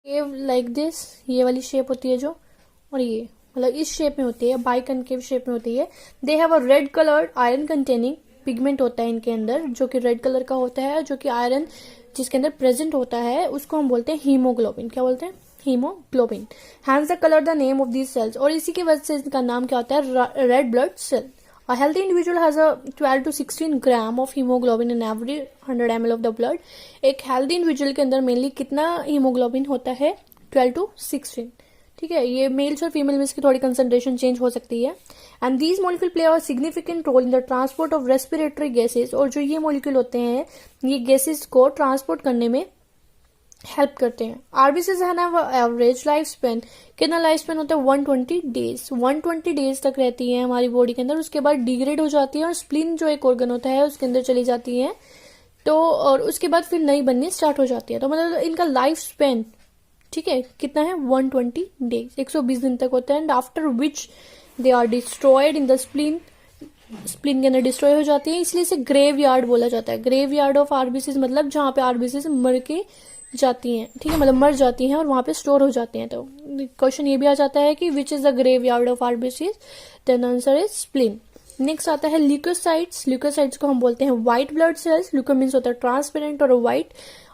Cave like this, ये वाली shape होती है जो, और ये मतलब इस शेप में होती है, बाई कनकेव शेप में होती है। They have a red coloured iron containing pigment होता है इनके अंदर, जो कि रेड कलर का होता है, जो कि आयरन जिसके अंदर प्रेजेंट होता है उसको हम बोलते हैं हीमोग्लोबिन। क्या बोलते हैं? Haemoglobin. Hence the colour the name of these cells, और इसी की वजह से इनका नाम क्या होता है? Red blood cell. A healthy individual has a 12 to 16 gram of haemoglobin in every 100 ml of the blood। एक हेल्दी इंडिविजुअल के अंदर मेनली कितना हीमोग्लोबिन होता है? 12 to 16। ठीक है, ये मेल्स और फीमेल में इसकी थोड़ी कंसंट्रेशन चेंज हो सकती है। And these molecule play a significant role in the transport of respiratory gases, और जो ये मॉलिक्यूल होते हैं ये गैसेज को ट्रांसपोर्ट करने में हेल्प करते हैं। आरबीसीज है ना, वो एवरेज लाइफ स्पेन, कितना लाइफ स्पेन होता है? 120 डेज। 120 डेज तक रहती है हमारी बॉडी के अंदर, उसके बाद डिग्रेड हो जाती है और स्प्लीन जो एक ऑर्गन होता है उसके अंदर चली जाती है, तो और उसके बाद फिर नई बननी स्टार्ट हो जाती है। तो मतलब इनका लाइफ स्पेन, ठीक है, कितना है? 120 डेज, 120 दिन तक होता है। And after which they are destroyed in the spleen, spleen के अंदर डिस्ट्रॉय हो जाती है, इसलिए इसे ग्रेव यार्ड बोला जाता है। ग्रेव यार्ड ऑफ आरबीसीज मतलब जहां पे आरबीसीज मर के जाती हैं, ठीक है, मतलब मर जाती हैं और वहां पे स्टोर हो जाते हैं। तो क्वेश्चन ये भी आ जाता है कि which is the graveyard of RBCs, then answer is spleen. Next आता है ल्यूकोसाइट्स। ल्यूकोसाइट्स को हम बोलते हैं white blood cells. Leuco means होता है ट्रांसपेरेंट और व्हाइट,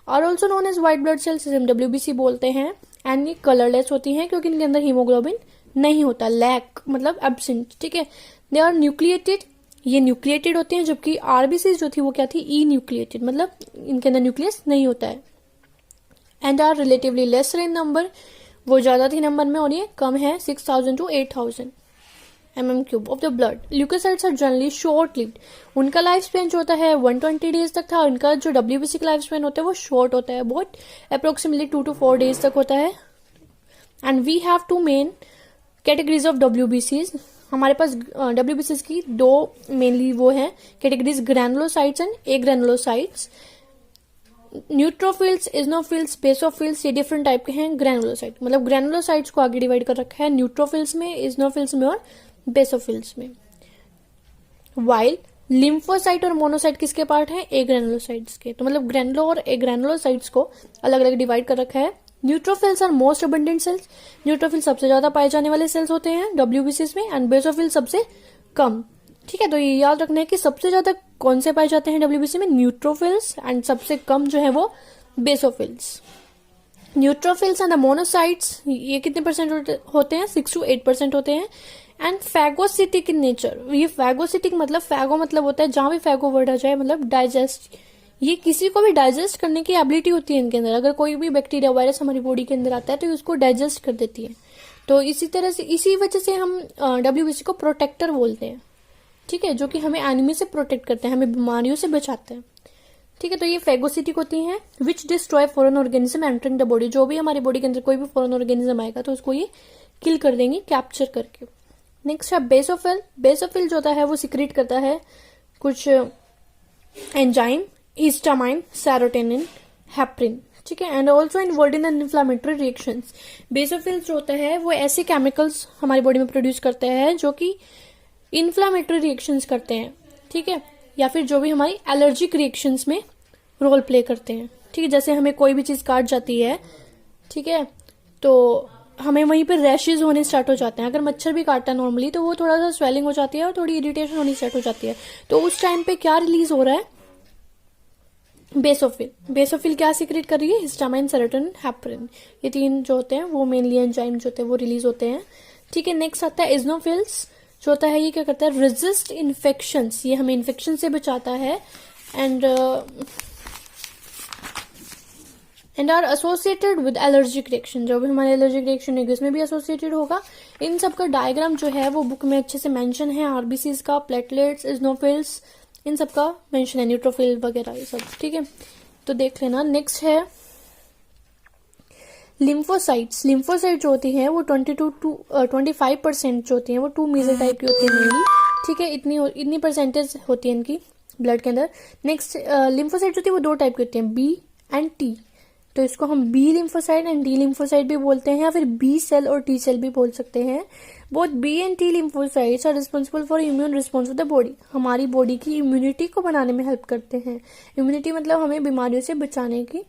और also known as white blood cells, हम WBC बोलते हैं। एंड ये कलरलेस होती हैं क्योंकि इनके अंदर हीमोग्लोबिन नहीं होता, लैक मतलब एब्सेंट, ठीक है। दे आर न्यूक्लिएटेड, ये न्यूक्लिएटेड होते हैं, जबकि आरबीसी जो थी वो क्या थी? ई न्यूक्लिएटेड, मतलब इनके अंदर न्यूक्लियस नहीं होता है। And are relatively lesser in number, वो ज्यादा थी नंबर में और ये कम है, 6000 to 8000 mm³ of the blood. Leukocytes are generally short lived, उनका लाइफ स्पेन जो होता है 120 डेज तक था, उनका जो WBC का लाइफ स्पेन होता है वो शॉर्ट होता है, बहुत अप्रोक्सीमेटली 2 to 4 डेज तक होता है। And we have two main categories of WBCs, हमारे पास WBCs की दो मेनली वो है categories, granulocytes and agranulocytes. Neutrophils, eosinophils, basophils, ये डिफरेंट टाइप के हैं। ग्रैनुलोसाइट मतलब ग्रैनुलोसाइट्स को आगे डिवाइड कर रखा है न्यूट्रोफिल्स में, इजनोफिल्स में और बेसोफिल्स में। वाइल लिम्फोसाइट और मोनोसाइट किसके पार्ट हैं? एग्रैनुलोसाइट्स के। तो मतलब ग्रैनुलो और एग्रैनुलोसाइट्स को अलग अलग डिवाइड कर रखा है। Neutrophils are most abundant cells, neutrophil सबसे ज्यादा पाए जाने वाले सेल्स होते हैं WBCs में, एंड बेसोफिल सबसे कम, ठीक है। तो ये याद रखना है कि सबसे ज्यादा कौन से पाए जाते हैं WBC में? न्यूट्रोफिल्स, एंड सबसे कम जो है वो basophils. Neutrophils and the monocytes ये कितने परसेंट होते हैं? 6 to 8% होते हैं। एंड फैगोसिटिक इन नेचर, ये फैगोसिटिक मतलब फैगो मतलब होता है, जहां भी फैगो वर्ड आ जाए मतलब डाइजेस्ट, ये किसी को भी डाइजेस्ट करने की एबिलिटी होती है इनके अंदर। अगर कोई भी बैक्टीरिया वायरस हमारी बॉडी के अंदर आता है तो उसको डाइजेस्ट कर देती है। तो इसी तरह से, इसी वजह से हम WBC को प्रोटेक्टर बोलते हैं, ठीक है, जो कि हमें एनिमी से प्रोटेक्ट करते हैं, हमें बीमारियों से बचाते हैं, ठीक है। तो ये फैगोसिटिक होती हैं, which destroy foreign organism entering the body, जो भी हमारी बॉडी के अंदर कोई भी फॉरेन ऑर्गेनिज्म आएगा तो उसको ये किल कर देंगे कैप्चर करके। नेक्स्ट है बेसोफिल। बेसोफिल जो होता है वो सिक्रेट करता है कुछ एंजाइम, हिस्टामाइन, सेरोटोनिन, हेपरिन, ठीक है, and also involve in inflammatory reactions. Basophil जो होता है वो ऐसे केमिकल्स हमारी बॉडी में प्रोड्यूस करते हैं जो कि इन्फ्लामेटरी रिएक्शंस करते हैं, ठीक है, या फिर जो भी हमारी एलर्जिक रिएक्शंस में रोल प्ले करते हैं, ठीक है। जैसे हमें कोई भी चीज काट जाती है, ठीक है, तो हमें वहीं पर रैशेज होने स्टार्ट हो जाते हैं। अगर मच्छर भी काटता है नॉर्मली तो वो थोड़ा सा स्वेलिंग हो जाती है और थोड़ी इरिटेशन होनी स्टार्ट हो जाती है। तो उस टाइम पे क्या रिलीज हो रहा है? बेसोफिल। बेसोफिल क्या सीक्रेट कर रही है? हिस्टामाइन, सेरोटोनिन, हेपरिन, ये तीन जो होते हैं वो मेनली एंजाइम जो होते हैं वो रिलीज होते हैं, ठीक है। नेक्स्ट आता है इजनोफिल्स, जो होता है ये क्या करता है? रेजिस्ट इन्फेक्शंस, ये हमें इन्फेक्शन से बचाता है। And are associated with allergic reaction, जो भी हमारे एलर्जिक रिएक्शन है उसमें भी एसोसिएटेड होगा। इन सब का डायग्राम जो है वो बुक में अच्छे से मेंशन है, आरबीसीज का, प्लेटलेट्स, इजनोफिल्स, इन सब का मेंशन है, न्यूट्रोफिल वगैरह ये सब, ठीक है, तो देख लेना। नेक्स्ट है लिम्फोसाइट्स। लिम्फोसाइट जो होती है वो 22 to 25% जो होती है वो 2 मेजर टाइप की होती है मेनली, ठीक है, इतनी परसेंटेज होती है इनकी ब्लड के अंदर। नेक्स्ट लिम्फोसाइट जो होती है वो 2 टाइप की होती है, B एंड T। तो इसको हम B lymphocyte and D lymphocyte भी बोलते हैं, या फिर B सेल और T सेल भी बोल सकते हैं। Both B and T lymphocytes are responsible for immune response of the body, हमारी बॉडी की इम्यूनिटी को बनाने में हेल्प करते हैं। इम्यूनिटी मतलब हमें बीमारियों से बचाने की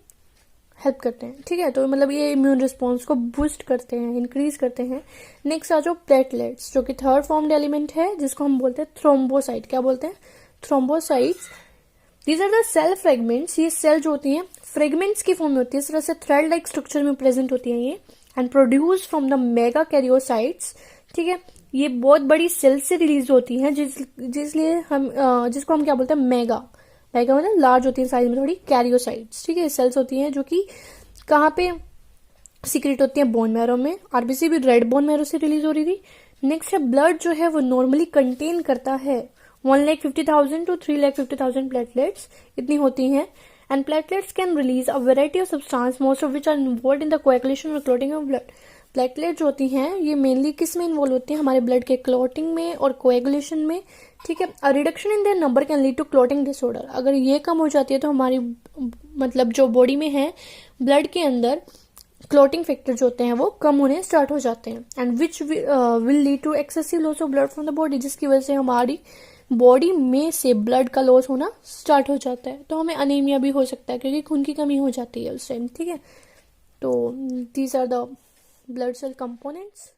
हेल्प करते हैं, ठीक है। तो मतलब ये इम्यून रिस्पॉन्स को बूस्ट करते हैं, इंक्रीज करते हैं। नेक्स्ट आ जाओ प्लेटलेट्स, जो कि थर्ड फॉर्म्ड एलिमेंट है, जिसको हम बोलते हैं थ्रोम्बोसाइट। क्या बोलते हैं? Thrombocytes. These are the cell fragments. ये सेल जो होती हैं फ्रेगमेंट्स की फॉर्म में होती है, इस तरह से थ्रेड लाइक स्ट्रक्चर में प्रेजेंट होती है ये, and produce from the mega karyocytes, ठीक है। ये बहुत बड़ी सेल से रिलीज होती है, जिसलिए हम जिसको हम क्या बोलते हैं? मेगा। मेगा मतलब लार्ज होती है साइज में थोड़ी, कैरियोसाइट्स, ठीक है। सेल्स होती हैं जो कि कहाँ पे सीक्रेट होती है? बोन मैरो में। आरबीसी भी रेड बोन मैरो से रिलीज हो रही थी। नेक्स्ट है ब्लड, जो है वो नॉर्मली कंटेन करता है 1,50,000 to 3,50,000 प्लेटलेट्स, इतनी होती हैं। And platelets can release a variety of substance, most of which are involve in the coagulation और क्लॉटिंग ऑफ ब्लड। प्लेटलेट जो होती हैं ये मेनली किस में इन्वॉल्व होती हैं? हमारे ब्लड के क्लॉटिंग में और कोएगुलेशन में, ठीक है। A reduction in their number can lead to clotting disorder. अगर ये कम हो जाती है तो हमारी मतलब जो बॉडी में है ब्लड के अंदर क्लॉटिंग फैक्टर जो होते हैं वो कम होने स्टार्ट हो जाते हैं, and which will lead to excessive loss of blood from the body, जिसकी वजह से हमारी बॉडी में से ब्लड का लॉस होना स्टार्ट हो जाता है। तो हमें अनीमिया भी हो सकता है क्योंकि खून की कमी हो जाती है उस टाइम, ठीक है। तो these are the blood cell components.